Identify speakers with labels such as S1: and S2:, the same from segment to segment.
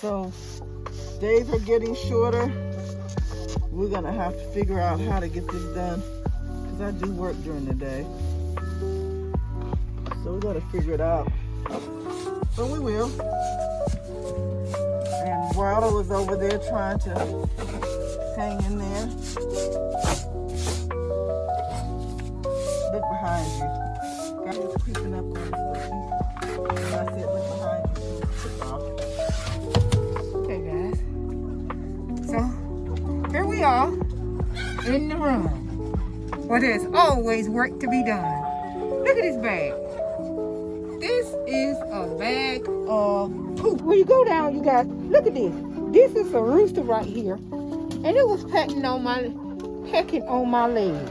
S1: So days are getting shorter. We're gonna have to figure out how to get this done because I do work during the day. So we gotta figure it out. But we will. And Wilder was over there trying to hang in there. Look behind you. Guys creeping up on us. I said look behind you.
S2: Okay, guys. So here we are in the room where there's always work to be done. Look at this bag. This is a bag of poop. When you go down, you guys, look at this. This is a rooster right here, and it was pecking on my leg.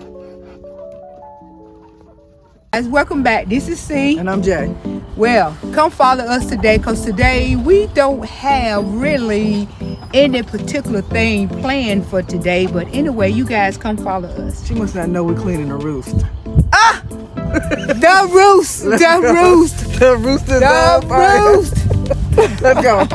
S2: Guys, welcome back. This is C.
S1: And I'm Jay.
S2: Well, come follow us today, because today we don't have really any particular thing planned for today. But anyway, you guys come follow us.
S1: She must not know we're cleaning the roost.
S2: Ah! The roost! The roost!
S1: The roost is
S2: The roost!
S1: Let's go.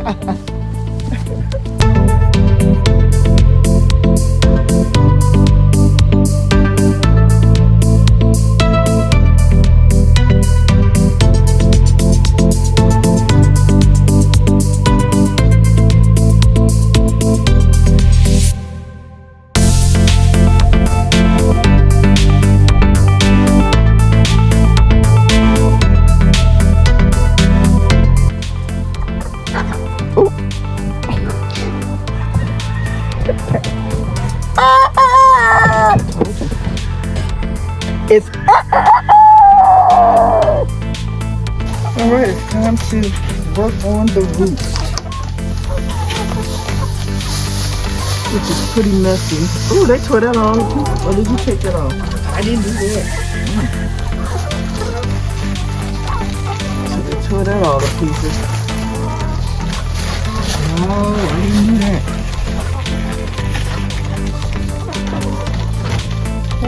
S1: It's all right. It's time to work on the roost, which is pretty messy. Oh, they tore that off. Or did you take that off?
S2: I didn't do that.
S1: So they tore that all to pieces. Oh, I didn't do that.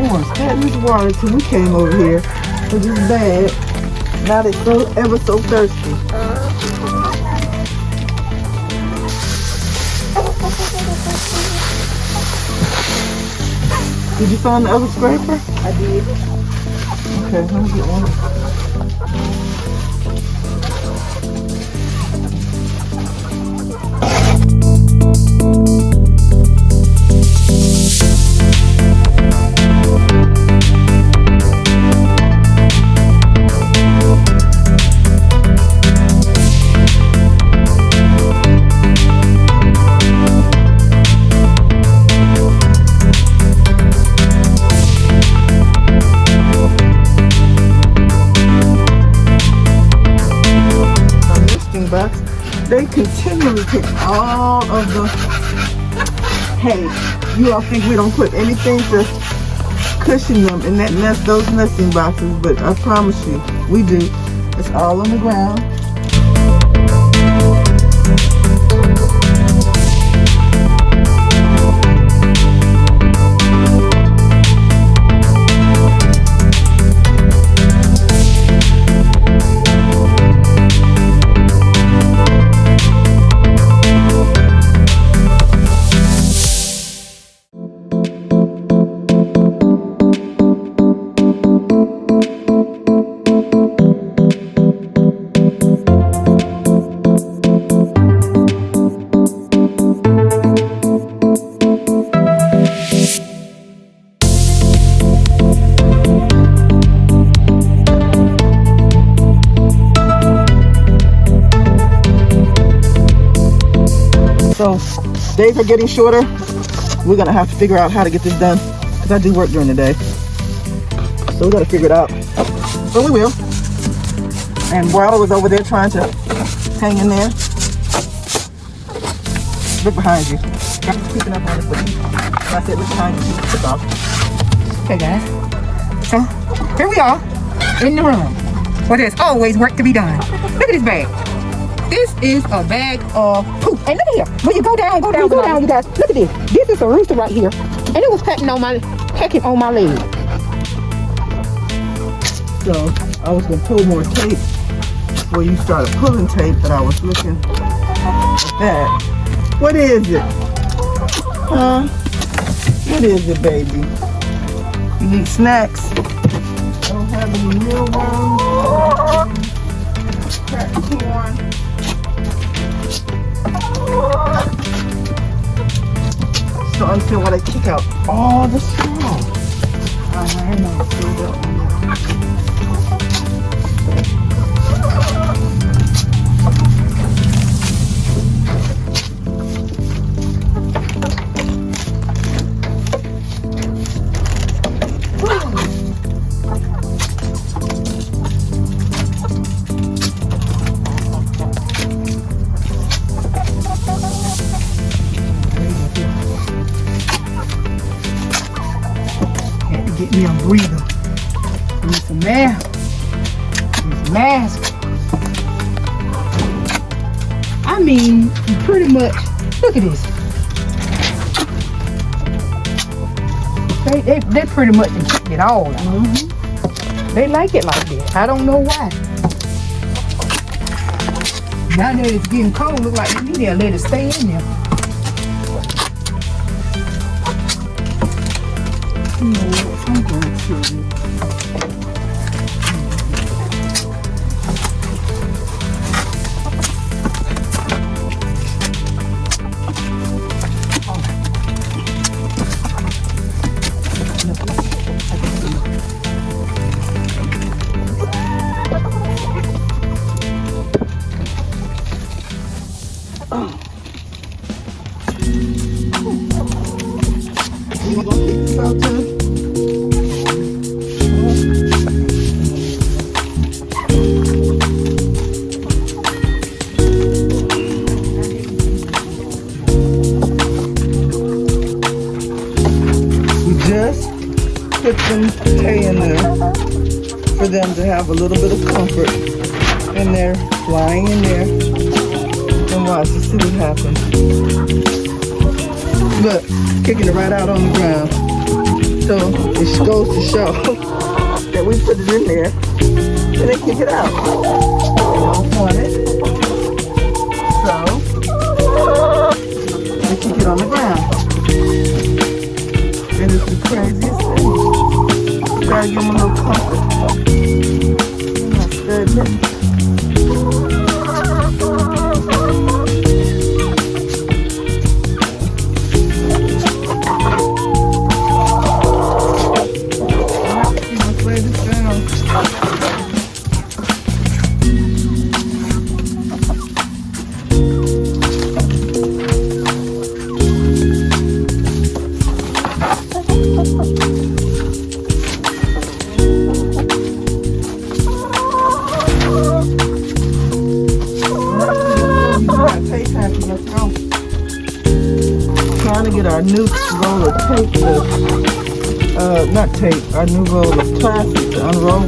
S1: Oh, had this water till we came over here. It was bad. Now they're so ever so thirsty. Did you find the other scraper?
S2: I did.
S1: Okay, let me get one. Box. They continually pick all of the hay. You all think we don't put anything to cushion them in that those nesting boxes, but I promise you, we do. It's all on the ground. So days are getting shorter. We're gonna have to figure out how to get this done because I do work during the day. So we gotta figure it out. But we will. And Wilder was over there trying to hang in there. Look behind you. Guys creeping up on us. I said look behind you. Took off.
S2: Okay, guys. So here we are in the room where there's always work to be done. Look at this bag. This is a bag of poop. And look at here. When you go down, you guys. Look at this. This is a rooster right here, and it was pecking on my leg.
S1: So I was gonna pull more tape before you started pulling tape, but I was looking that. What is it? Huh? What is it, baby? You need snacks? Don't have any mealworms. Cracked corn. So I understand why they kick out all the straw. I know. Get me a breather. Need some mask. This mask. I mean, pretty much. Look at this. They pretty much took it all out. They like it like that. I don't know why. Now that it's getting cold, look like they need to let it stay in there. You know what? I'm going to kill you. You gonna kick this out too? Just put some hay in there for them to have a little bit of comfort. And they're flying in there. And watch, let's see what happens. Look, kicking it right out on the ground. So it goes to show that we put it in there and they kick it out. They don't want it. So they kick it on the ground. And it's the craziest thing. You gotta give them a little comfort. That's good. Let's lay this down. Trying to get our new roll of tape not tape, our new roll of plastic to unroll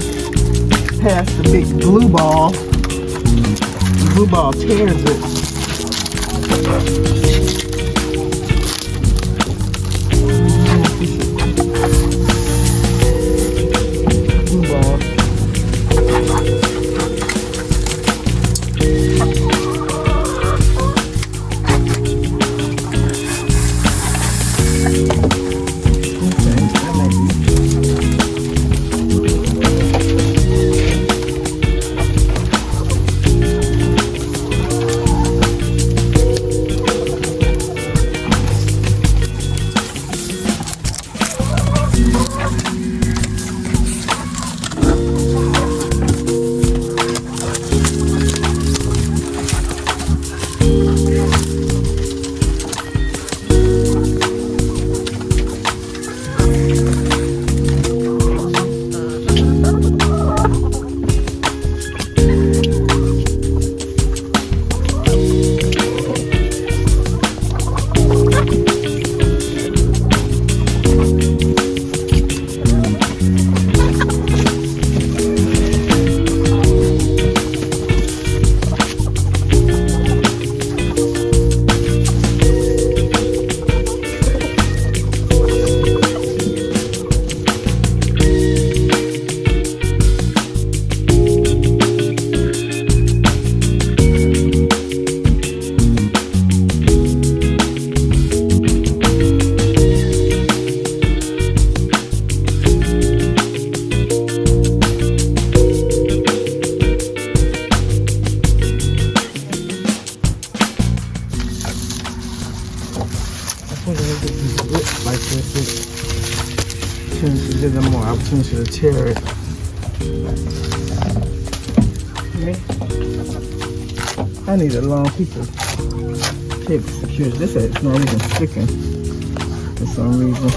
S1: past the big glue ball. The glue ball tears it. Glue ball. like this, it tends to give them more opportunity to tear it. I need a long piece of tape to secure this. It's not even sticking for some reason.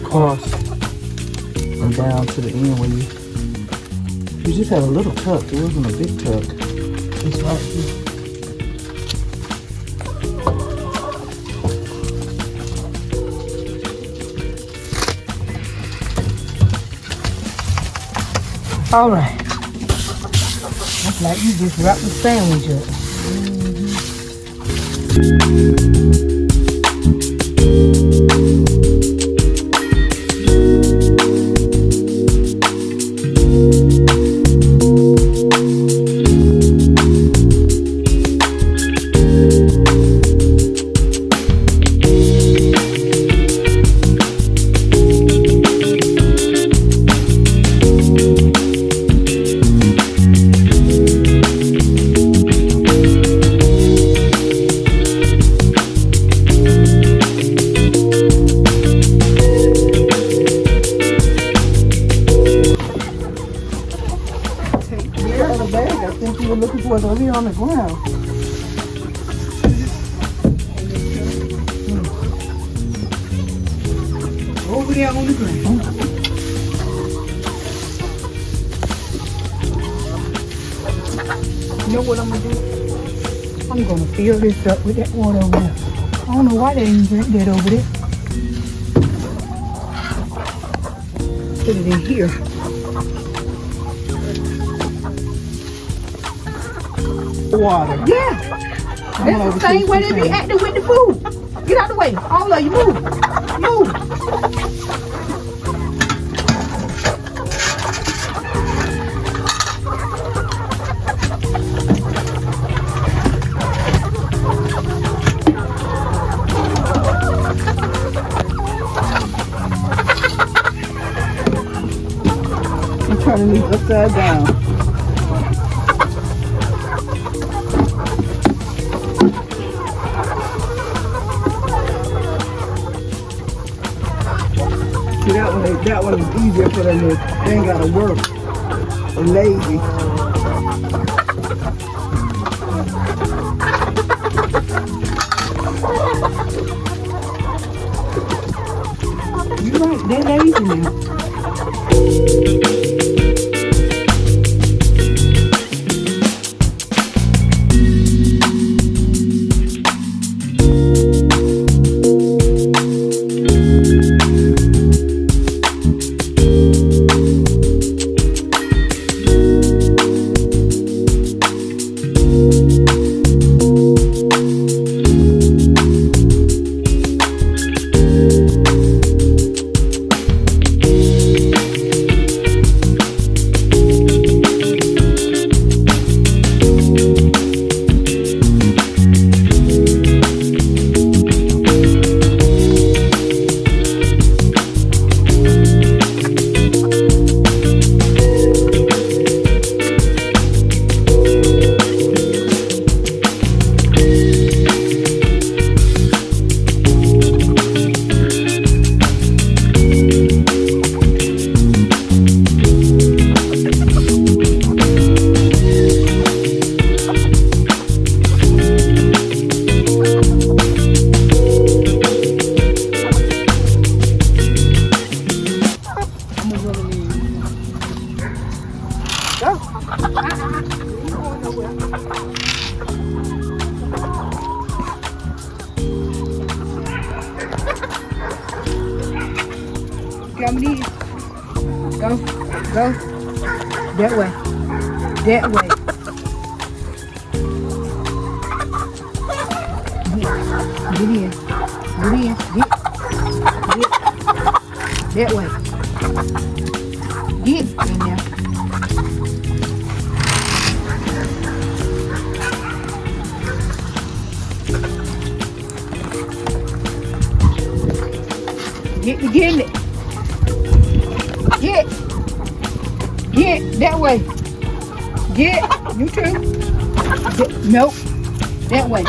S1: Across and down to the end where you just had a little tuck. It wasn't a big tuck. It's right here.
S2: All right. Looks like you just wrapped the sandwich up.
S1: Was over here on the ground.
S2: Over there on the ground. You know what I'm gonna do? I'm gonna fill this up with that water over there. I don't know why they didn't drink that over there. Put it in here.
S1: Water.
S2: Yeah. That's the same way they be acting with the food. Get out the way. All of you move. Move.
S1: I'm turning these upside down. That one is easier for them. They ain't gotta work. They're lazy.
S2: You're right, they're lazy now. Tell me these. Go. Go. That way. That way. Get in. Get in. Get. That way. Get in there. Get it. Get that way. Get you too. Nope. That way.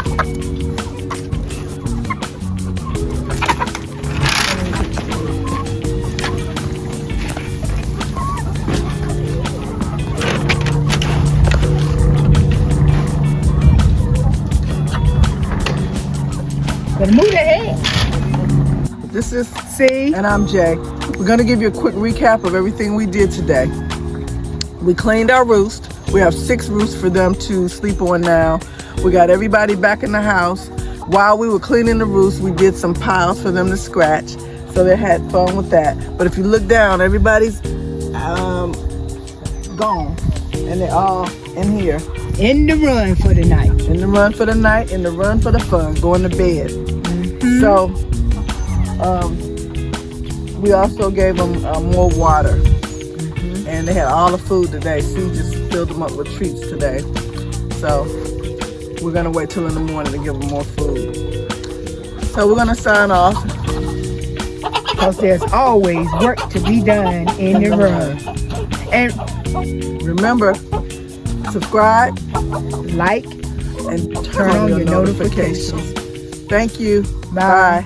S2: Better move that head.
S1: This is
S2: See?
S1: and I'm Jay. We're gonna give you a quick recap of everything we did today. We cleaned our roost. We have 6 roosts for them to sleep on now. We got everybody back in the house. While we were cleaning the roost, we did some piles for them to scratch. So they had fun with that. But if you look down, everybody's gone. And they're all in here.
S2: In the run for the night.
S1: In the run for the night, in the run for the fun, going to bed.
S2: Mm-hmm.
S1: So we also gave them more water.
S2: Mm-hmm.
S1: And they had all the food today. Sue just filled them up with treats today. So we're gonna wait till in the morning to give them more food. So we're gonna sign off.
S2: Because there's always work to be done in the run. And
S1: remember, subscribe,
S2: like,
S1: and turn on your notifications. Thank you.
S2: Bye.
S1: Bye.